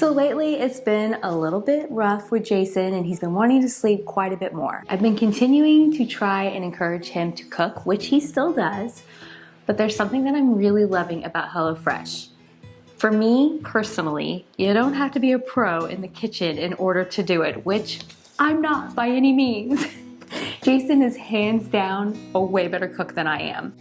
So lately it's been a little bit rough with Jason and he's been wanting to sleep quite a bit more. I've been continuing to try and encourage him to cook, which he still does, but there's something that I'm really loving about HelloFresh. For me personally, you don't have to be a pro in the kitchen in order to do it, which I'm not by any means. Jason is hands down a way better cook than I am,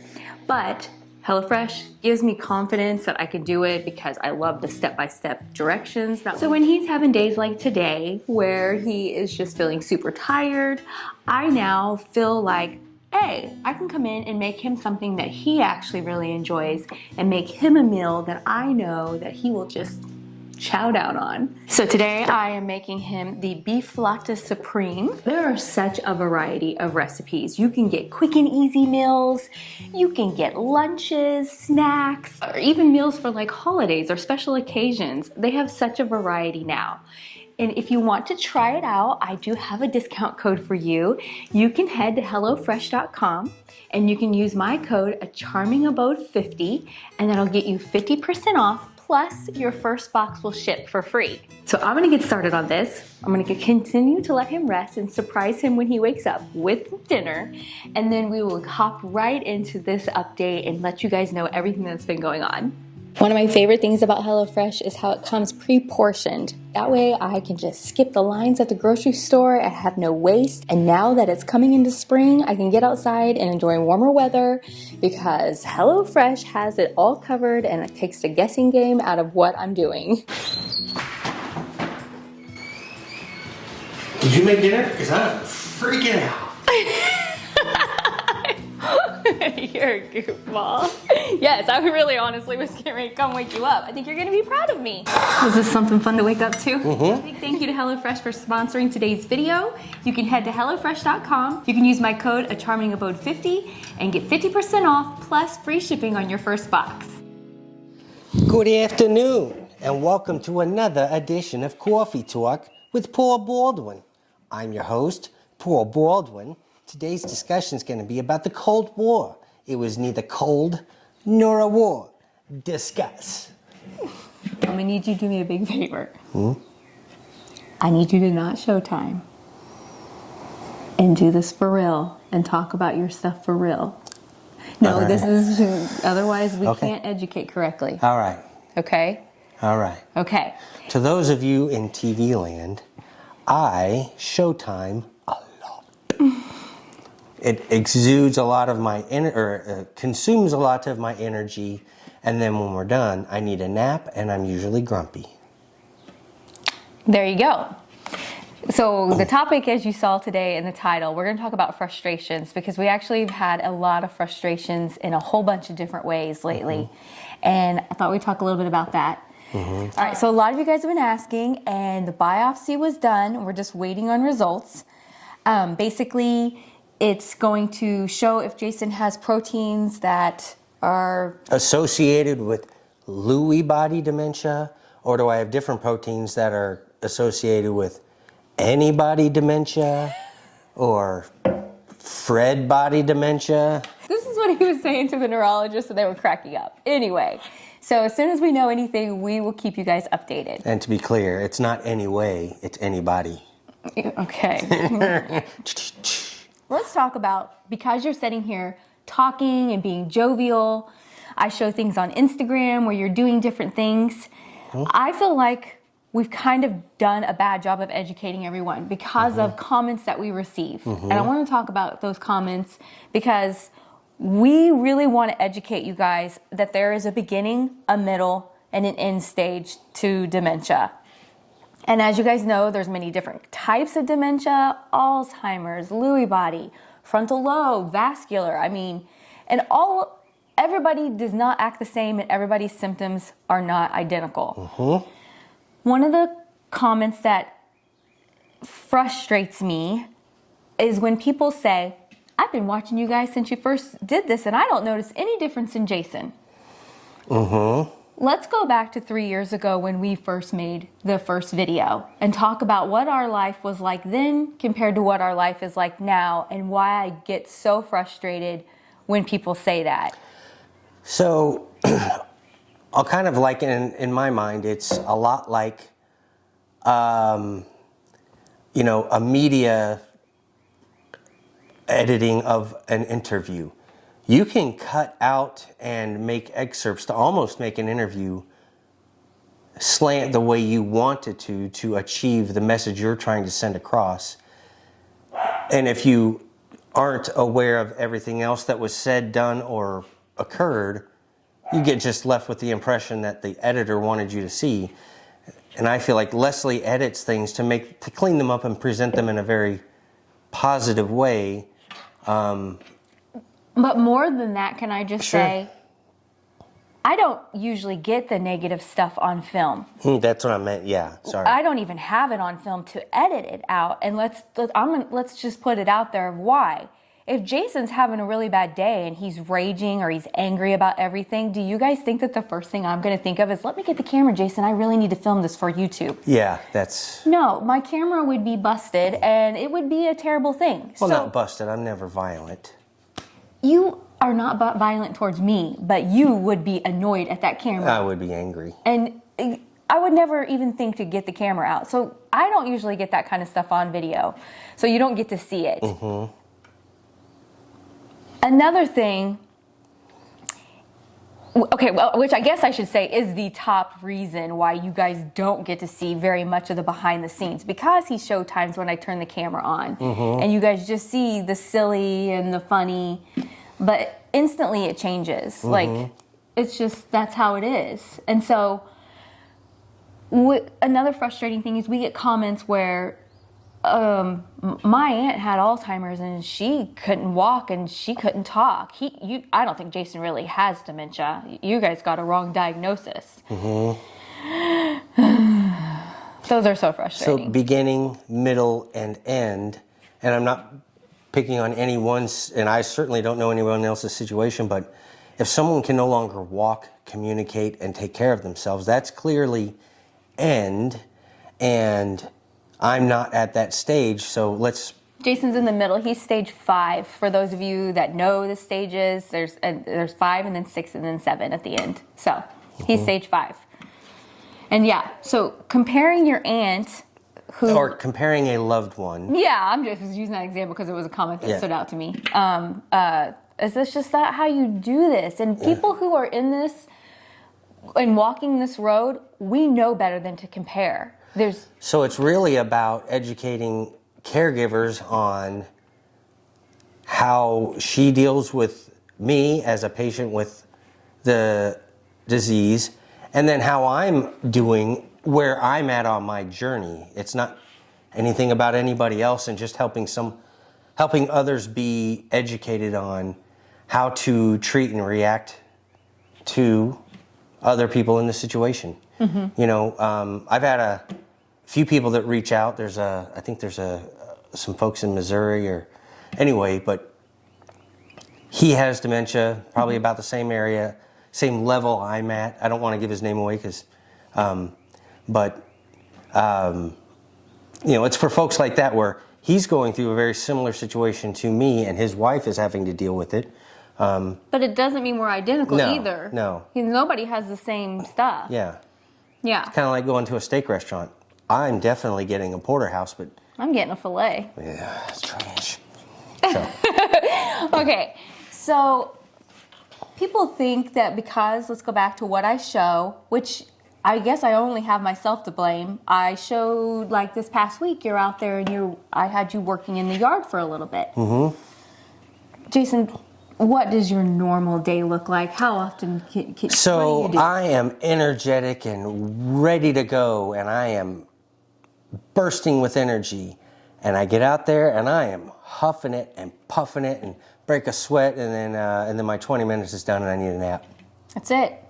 but HelloFresh gives me confidence that I can do it because I love the step-by-step directions. So when he's having days like today where he is just feeling super tired, I now feel like, hey, I can come in and make him something that he actually really enjoys and make him a meal that I know that he will just chow down on. So today I am making him the beef latte supreme. There are such a variety of recipes. You can get quick and easy meals, you can get lunches, snacks, or even meals for like holidays or special occasions. They have such a variety now. And if you want to try it out, I do have a discount code for you. You can head to HelloFresh.com and you can use my code, CharmingAbode50, and that'll get you 50% off. Plus, your first box will ship for free. So I'm gonna get started on this. I'm gonna continue to let him rest and surprise him when he wakes up with dinner. And then we will hop right into this update and let you guys know everything that's been going on. One of my favorite things about HelloFresh is how it comes pre-portioned. That way I can just skip the lines at the grocery store and have no waste. And now that it's coming into spring, I can get outside and enjoy warmer weather because HelloFresh has it all covered and it takes the guessing game out of what I'm doing. Did you make dinner? Because I'm freaking out. You're a goofball. Yes, I really honestly was getting ready to come wake you up. I think you're gonna be proud of me. Was this something fun to wake up to? A big thank you to HelloFresh for sponsoring today's video. You can head to HelloFresh.com. You can use my code, CharmingAbode50, and get 50% off plus free shipping on your first box. Good afternoon, and welcome to another edition of Coffee Talk with Paul Baldwin. I'm your host, Paul Baldwin. Today's discussion is going to be about the Cold War. It was neither cold nor a war. Discuss. I'm gonna need you to do me a big favor. I need you to not Showtime and do this for real and talk about your stuff for real. No, this is, otherwise we can't educate correctly. All right. Okay? All right. Okay. To those of you in TV land, I Showtime a lot. It exudes a lot of my consumes a lot of my energy, and then when we're done, I need a nap, and I'm usually grumpy. There you go. So the topic, as you saw today in the title, we're going to talk about frustrations because we actually have had a lot of frustrations in a whole bunch of different ways lately, and I thought we'd talk a little bit about that. All right, so a lot of you guys have been asking, and the biopsy was done. We're just waiting on results. Basically, it's going to show if Jason has proteins that are associated with Lewy body dementia, or do I have different proteins that are associated with anybody dementia or Fred body dementia? This is what he was saying to the neurologist, and they were cracking up. Anyway, so as soon as we know anything, we will keep you guys updated. And to be clear, it's not any way, it's anybody. Okay. Let's talk about, because you're sitting here talking and being jovial, I show things on Instagram where you're doing different things. I feel like we've kind of done a bad job of educating everyone because of comments that we receive. And I want to talk about those comments because we really want to educate you guys that there is a beginning, a middle, and an end stage to dementia. And as you guys know, there's many different types of dementia: Alzheimer's, Lewy body, frontal lobe, vascular. I mean, and everybody does not act the same, and everybody's symptoms are not identical. One of the comments that frustrates me is when people say, I've been watching you guys since you first did this, and I don't notice any difference in Jason. Let's go back to 3 years ago when we first made the first video and talk about what our life was like then compared to what our life is like now, and why I get so frustrated when people say that. So I'll kind of liken, in my mind, it's a lot like a media editing of an interview. You can cut out and make excerpts to almost make an interview slant the way you want it to achieve the message you're trying to send across. And if you aren't aware of everything else that was said, done, or occurred, you get just left with the impression that the editor wanted you to see. And I feel like Leslie edits things to clean them up and present them in a very positive way. But more than that, can I just say, I don't usually get the negative stuff on film. That's what I meant. Yeah, sorry. I don't even have it on film to edit it out. And let's just put it out there of why. If Jason's having a really bad day and he's raging or he's angry about everything, do you guys think that the first thing I'm going to think of is, let me get the camera, Jason, I really need to film this for YouTube? Yeah, that's... No, my camera would be busted and it would be a terrible thing. Well, not busted. I'm never violent. You are not violent towards me, but you would be annoyed at that camera. I would be angry. And I would never even think to get the camera out. So I don't usually get that kind of stuff on video. So you don't get to see it. Mm-hmm. Another thing, okay, well, which I guess I should say is the top reason why you guys don't get to see very much of the behind the scenes, because he showed times when I turn the camera on and you guys just see the silly and the funny, but instantly it changes. Like, it's just, that's how it is. And so another frustrating thing is we get comments where my aunt had Alzheimer's and she couldn't walk and she couldn't talk. I don't think Jason really has dementia. You guys got a wrong diagnosis. Those are so frustrating. So beginning, middle, and end, and I'm not picking on anyone's, and I certainly don't know anyone else's situation, but if someone can no longer walk, communicate, and take care of themselves, that's clearly end, and I'm not at that stage, so let's... Jason's in the middle. He's stage 5. For those of you that know the stages, there's 5 and then 6 and then 7 at the end. So he's stage 5. And yeah, so comparing your aunt who... Or comparing a loved one. Yeah, I'm just using that example because it was a comment that stood out to me. Is this just not how you do this? And people who are in this and walking this road, we know better than to compare. So it's really about educating caregivers on how she deals with me as a patient with the disease, and then how I'm doing, where I'm at on my journey. It's not anything about anybody else, and just helping others be educated on how to treat and react to other people in the situation. You know, I've had a few people that reach out. I think there's some folks in Missouri, or anyway, but he has dementia, probably about the same area, same level I'm at. I don't want to give his name away because, you know, it's for folks like that where he's going through a very similar situation to me, and his wife is having to deal with it. But it doesn't mean we're identical either. No. Nobody has the same stuff. Yeah. Yeah. It's kind of like going to a steak restaurant. I'm definitely getting a porterhouse, but... I'm getting a filet. Yeah, it's trash. So. Okay, so people think that because, let's go back to what I show, which I guess I only have myself to blame. I showed, like this past week, you're out there and I had you working in the yard for a little bit. Jason, what does your normal day look like? How often So what do you do? I am energetic and ready to go, and I am bursting with energy. And I get out there and I am huffing it and puffing it and break a sweat, and then my 20 minutes is done and I need a nap. That's it.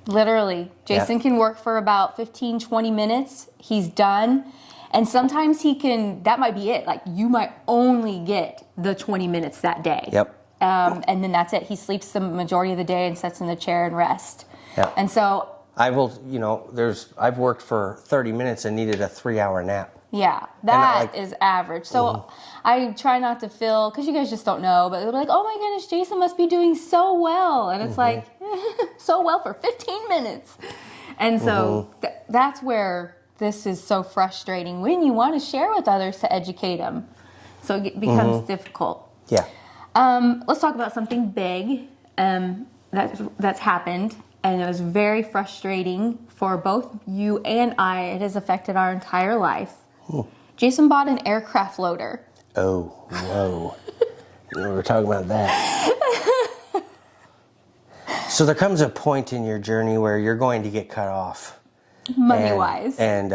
Literally. Jason can work for about 15, 20 minutes. He's done. And sometimes that might be it. Like, you might only get the 20 minutes that day. Yep. And then that's it. He sleeps the majority of the day and sits in the chair and rests. Yep. And so... I will, you know, I've worked for 30 minutes and needed a 3-hour nap. Yeah, that is average. So I try not to feel, because you guys just don't know, but they're like, oh my goodness, Jason must be doing so well. And it's like, so well for 15 minutes. And so that's where this is so frustrating when you want to share with others to educate them. So it becomes difficult. Yeah. Let's talk about something big that's happened, and it was very frustrating for both you and I. It has affected our entire life. Jason bought an aircraft loader. Oh, no. We were talking about that. So there comes a point in your journey where you're going to get cut off. Money-wise. And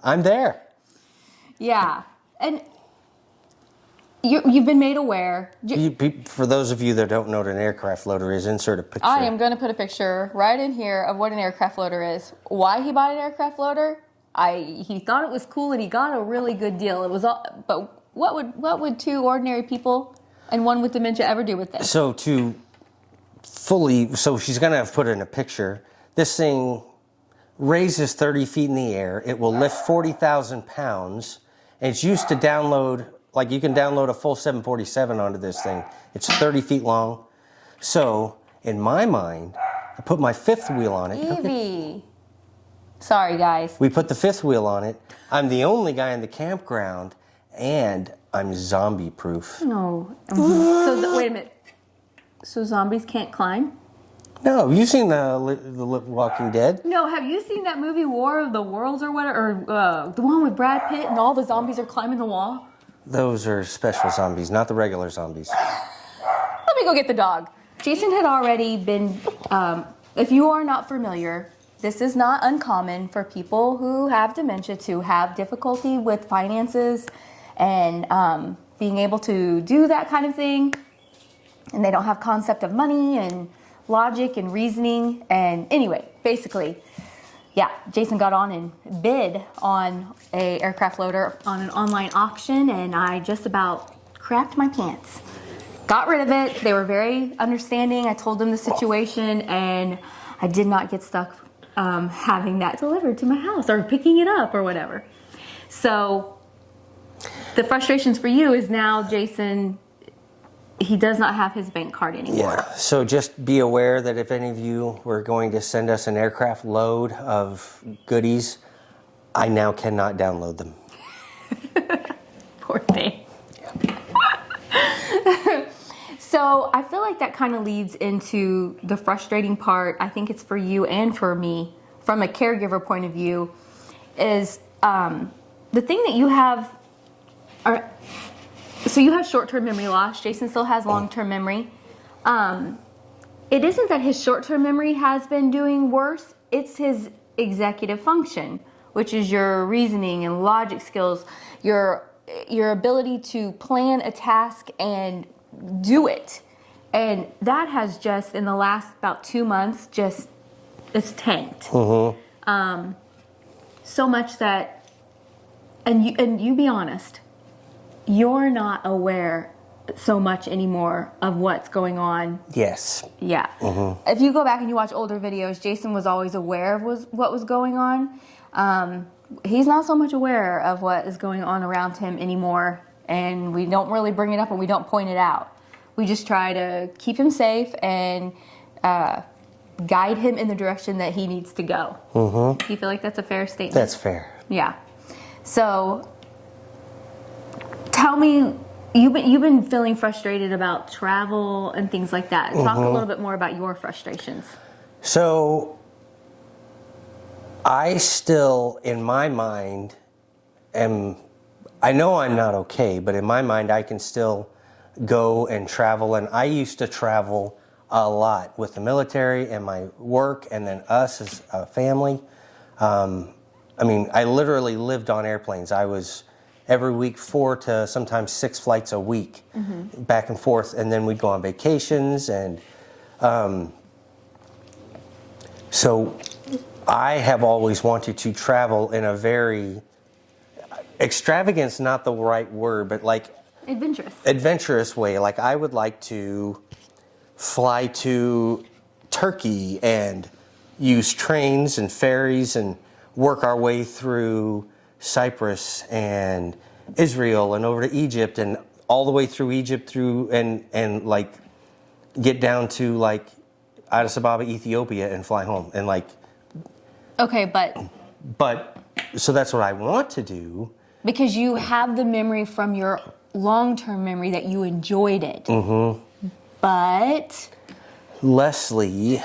I'm there. Yeah. And you've been made aware. For those of you that don't know what an aircraft loader is, insert a picture. I am going to put a picture right in here of what an aircraft loader is. Why he bought an aircraft loader? He thought it was cool and he got a really good deal. It was all, but what would two ordinary people and one with dementia ever do with this? So she's going to put in a picture. This thing raises 30 feet in the air. It will lift 40,000 pounds. And it's used to download, like you can download a full 747 onto this thing. It's 30 feet long. So in my mind, I put my fifth wheel on it. Evie. Sorry, guys. We put the fifth wheel on it. I'm the only guy in the campground, and I'm zombie proof. No. So wait a minute. So zombies can't climb? No, you've seen the Walking Dead. No, have you seen that movie War of the Worlds or whatever? Or the one with Brad Pitt and all the zombies are climbing the wall? Those are special zombies, not the regular zombies. Let me go get the dog. Jason had already been, if you are not familiar, this is not uncommon for people who have dementia to have difficulty with finances and being able to do that kind of thing. And they don't have concept of money and logic and reasoning. And anyway, basically, yeah, Jason got on and bid on a aircraft loader on an online auction, and I just about crapped my pants. Got rid of it. They were very understanding. I told them the situation, and I did not get stuck having that delivered to my house or picking it up or whatever. So the frustrations for you is now Jason, he does not have his bank card anymore. Yeah, so just be aware that if any of you were going to send us an aircraft load of goodies, I now cannot download them. Poor thing. So I feel like that kind of leads into the frustrating part. I think it's for you and for me, from a caregiver point of view, is the thing that you have. So you have short-term memory loss. Jason still has long-term memory. It isn't that his short-term memory has been doing worse. It's his executive function, which is your reasoning and logic skills, your ability to plan a task and do it. And that has just, in the last about 2 months, it's tanked. Mm-hmm. So much that, and you be honest, you're not aware so much anymore of what's going on. Yes. Yeah. Mm-hmm. If you go back and you watch older videos, Jason was always aware of what was going on. He's not so much aware of what is going on around him anymore, and we don't really bring it up and we don't point it out. We just try to keep him safe and guide him in the direction that he needs to go. Mm-hmm. Do you feel like that's a fair statement? That's fair. Yeah. So tell me, you've been feeling frustrated about travel and things like that. Talk a little bit more about your frustrations. So I still, in my mind, I know I'm not okay, but in my mind I can still go and travel. And I used to travel a lot with the military and my work, and then us as a family. I literally lived on airplanes. I was every week 4 to sometimes 6 flights a week, back and forth, and then we'd go on vacations. And so I have always wanted to travel in a very, extravagance not the right word, but like adventurous way. Like I would like to fly to Turkey and use trains and ferries and work our way through Cyprus and Israel and over to Egypt and all the way through Egypt through and like get down to like Addis Ababa, Ethiopia, and fly home. And like, okay, but so that's what I want to do. Because you have the memory from your long-term memory that you enjoyed it. Mm-hmm. But Leslie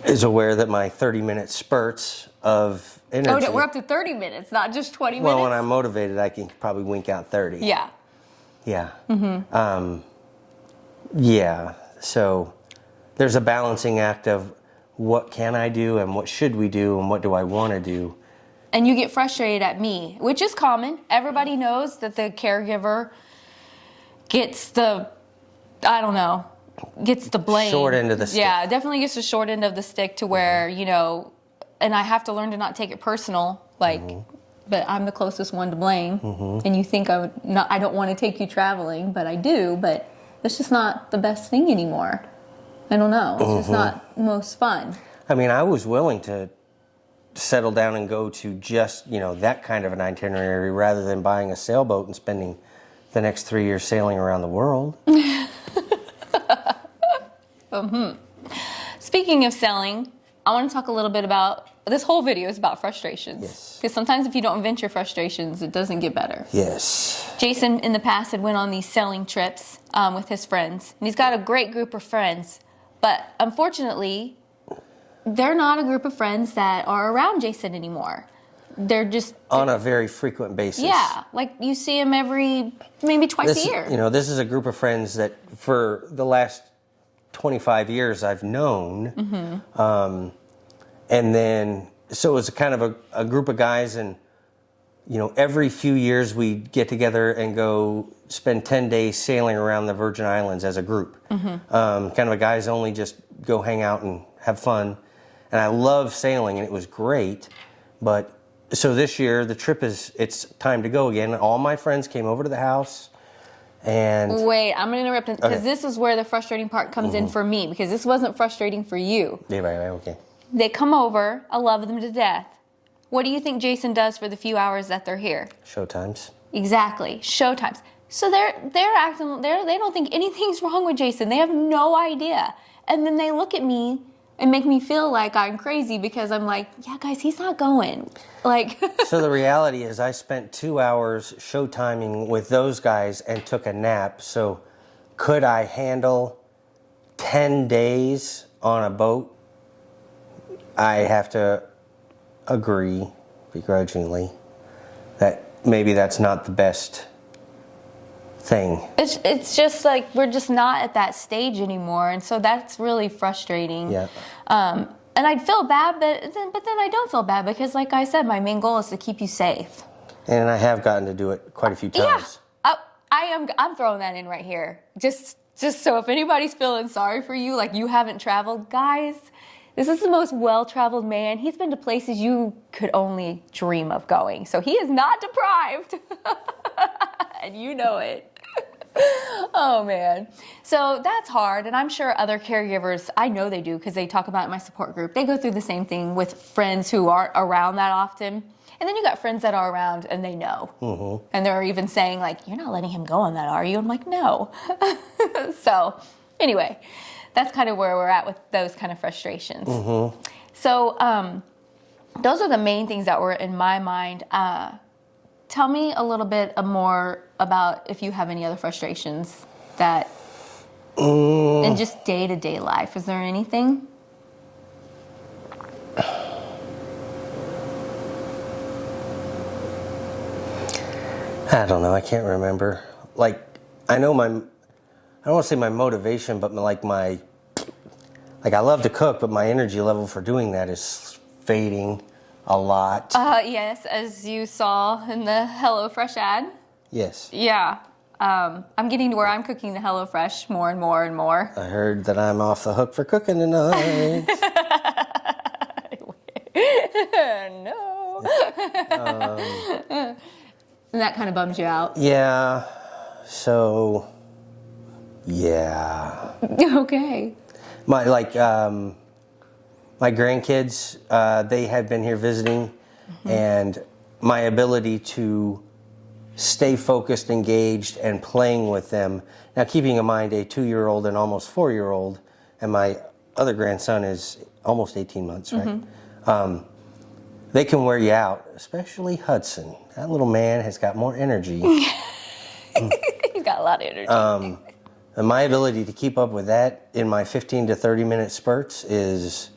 is aware that my 30-minute spurts of energy. we're up to 30 minutes, not just 20 minutes? Well, when I'm motivated, I can probably wink out 30. Yeah. Yeah. Mm-hmm. Yeah. So there's a balancing act of what can I do and what should we do and what do I want to do. And you get frustrated at me, which is common. Everybody knows that the caregiver gets the blame. Short end of the stick. Yeah, definitely gets the short end of the stick to where, and I have to learn to not take it personal, but I'm the closest one to blame. Mm-hmm. And you think I don't want to take you traveling, but I do, but it's just not the best thing anymore. I don't know. It's just not most fun. I mean, I was willing to settle down and go to just, that kind of an itinerary rather than buying a sailboat and spending the next 3 years sailing around the world. Speaking of sailing, I want to talk a little bit about, this whole video is about frustrations. Yes. Because sometimes if you don't vent your frustrations, it doesn't get better. Yes. Jason in the past had went on these sailing trips with his friends. And he's got a great group of friends. But unfortunately, they're not a group of friends that are around Jason anymore. They're just... On a very frequent basis. Yeah. Like you see him maybe twice a year. This is a group of friends that for the last 25 years I've known. Mm-hmm. And then, so it was kind of a group of guys, and, every few years we get together and go spend 10 days sailing around the Virgin Islands as a group. Mm-hmm. Kind of a guys only, just go hang out and have fun. And I love sailing, and it was great. But, so this year, the trip it's time to go again. All my friends came over to the house. And wait, I'm going to interrupt because this is where the frustrating part comes in for me, because this wasn't frustrating for you. Yeah, right, okay. They come over. I love them to death. What do you think Jason does for the few hours that they're here? Showtimes. Exactly, showtimes. So they're acting. They don't think anything's wrong with Jason. They have no idea, and then they look at me and make me feel like I'm crazy because I'm like, yeah, guys, he's not going. Like. So the reality is, I spent 2 hours showtiming with those guys and took a nap. So, could I handle 10 days on a boat? I have to agree, begrudgingly, that maybe that's not the best thing. It's just like we're just not at that stage anymore, and so that's really frustrating. Yeah. And I'd feel bad, but then I don't feel bad because, like I said, my main goal is to keep you safe. And I have gotten to do it quite a few times. Yeah, I'm throwing that in right here. Just so if anybody's feeling sorry for you, like you haven't traveled, guys. This is the most well-traveled man. He's been to places you could only dream of going. So he is not deprived. And you know it. Oh, man. So that's hard. And I'm sure other caregivers, I know they do because they talk about it in my support group. They go through the same thing with friends who aren't around that often. And then you got friends that are around and they know. Mm-hmm. And they're even saying, like, you're not letting him go on that, are you? I'm like, no. So anyway. That's kind of where we're at with those kind of frustrations. Mm-hmm. So those are the main things that were in my mind. Tell me a little bit more about if you have any other frustrations that in just day-to-day life. Is there anything? I don't know. I can't remember. Like, I know I don't want to say my motivation, but I love to cook, but my energy level for doing that is fading a lot. Yes, as you saw in the HelloFresh ad. Yes. Yeah. I'm getting to where I'm cooking the HelloFresh more and more and more. I heard that I'm off the hook for cooking tonight. No. And that kind of bums you out. Yeah. So... Yeah. Okay. My grandkids, they had been here visiting, and my ability to stay focused, engaged, and playing with them. Now, keeping in mind a 2-year-old and almost 4-year-old, and my other grandson is almost 18 months, right? they can wear you out, especially Hudson. That little man has got more energy. He's got a lot of energy. And my ability to keep up with that in my 15 to 30 minute spurts is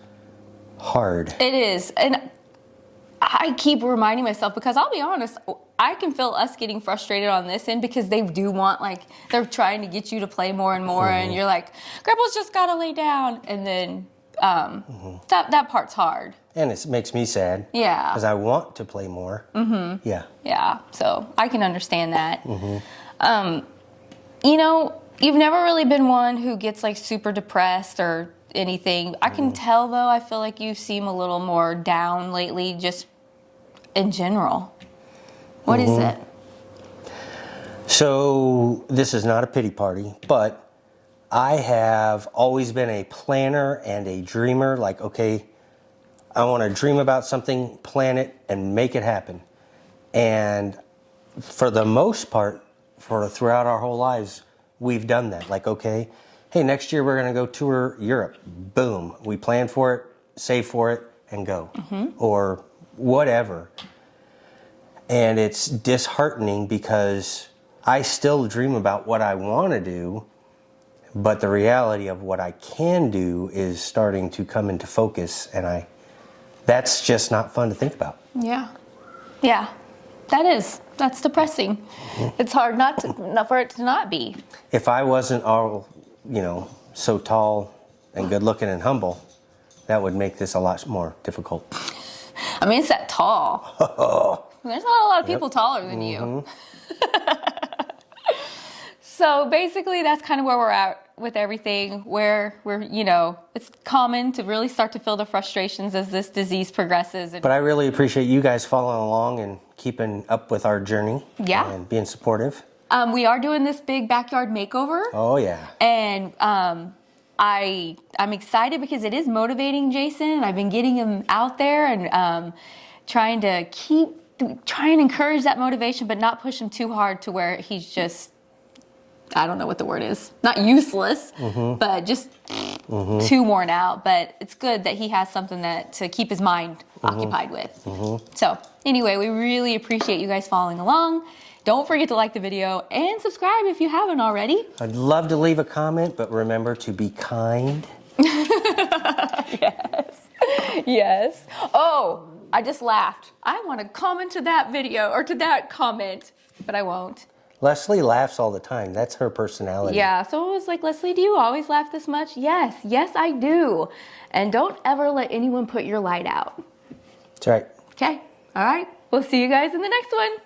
hard. It is. And I keep reminding myself, because I'll be honest, I can feel us getting frustrated on this end because they do want, like, they're trying to get you to play more and more, and you're like, Grandpa's just got to lay down. And then that part's hard. And it makes me sad. Yeah. Because I want to play more. Yeah. Yeah. So I can understand that. You know, you've never really been one who gets like super depressed or anything. I can tell, though, I feel like you seem a little more down lately, just in general. What is it? So this is not a pity party, but I have always been a planner and a dreamer. Like, okay, I want to dream about something, plan it, and make it happen. And for the most part, throughout our whole lives, we've done that. Like, okay, hey, next year we're going to go tour Europe. Boom. We plan for it, save for it, and go. Or whatever. And it's disheartening because I still dream about what I want to do, but the reality of what I can do is starting to come into focus, and that's just not fun to think about. Yeah. Yeah. That's depressing. It's hard not for it to not be. If I wasn't all, so tall and good looking and humble, that would make this a lot more difficult. I mean, it's that tall. There's not a lot of people taller than you. So basically, that's kind of where we're at with everything, where it's common to really start to feel the frustrations as this disease progresses. But I really appreciate you guys following along and keeping up with our journey. Yeah. And being supportive. We are doing this big backyard makeover. Oh, yeah. And I'm excited because it is motivating Jason, and I've been getting him out there and trying to try and encourage that motivation, but not push him too hard to where he's just, I don't know what the word is, not useless, but just too worn out. But it's good that he has something to keep his mind occupied with. So anyway, we really appreciate you guys following along. Don't forget to like the video and subscribe if you haven't already. I'd love to leave a comment, but remember to be kind. Yes. Oh, I just laughed. I want to comment to that video or to that comment, but I won't. Leslie laughs all the time. That's her personality. Yeah, so it was like, Leslie, do you always laugh this much? Yes, I do. And don't ever let anyone put your light out. That's right. Okay, all right. We'll see you guys in the next one.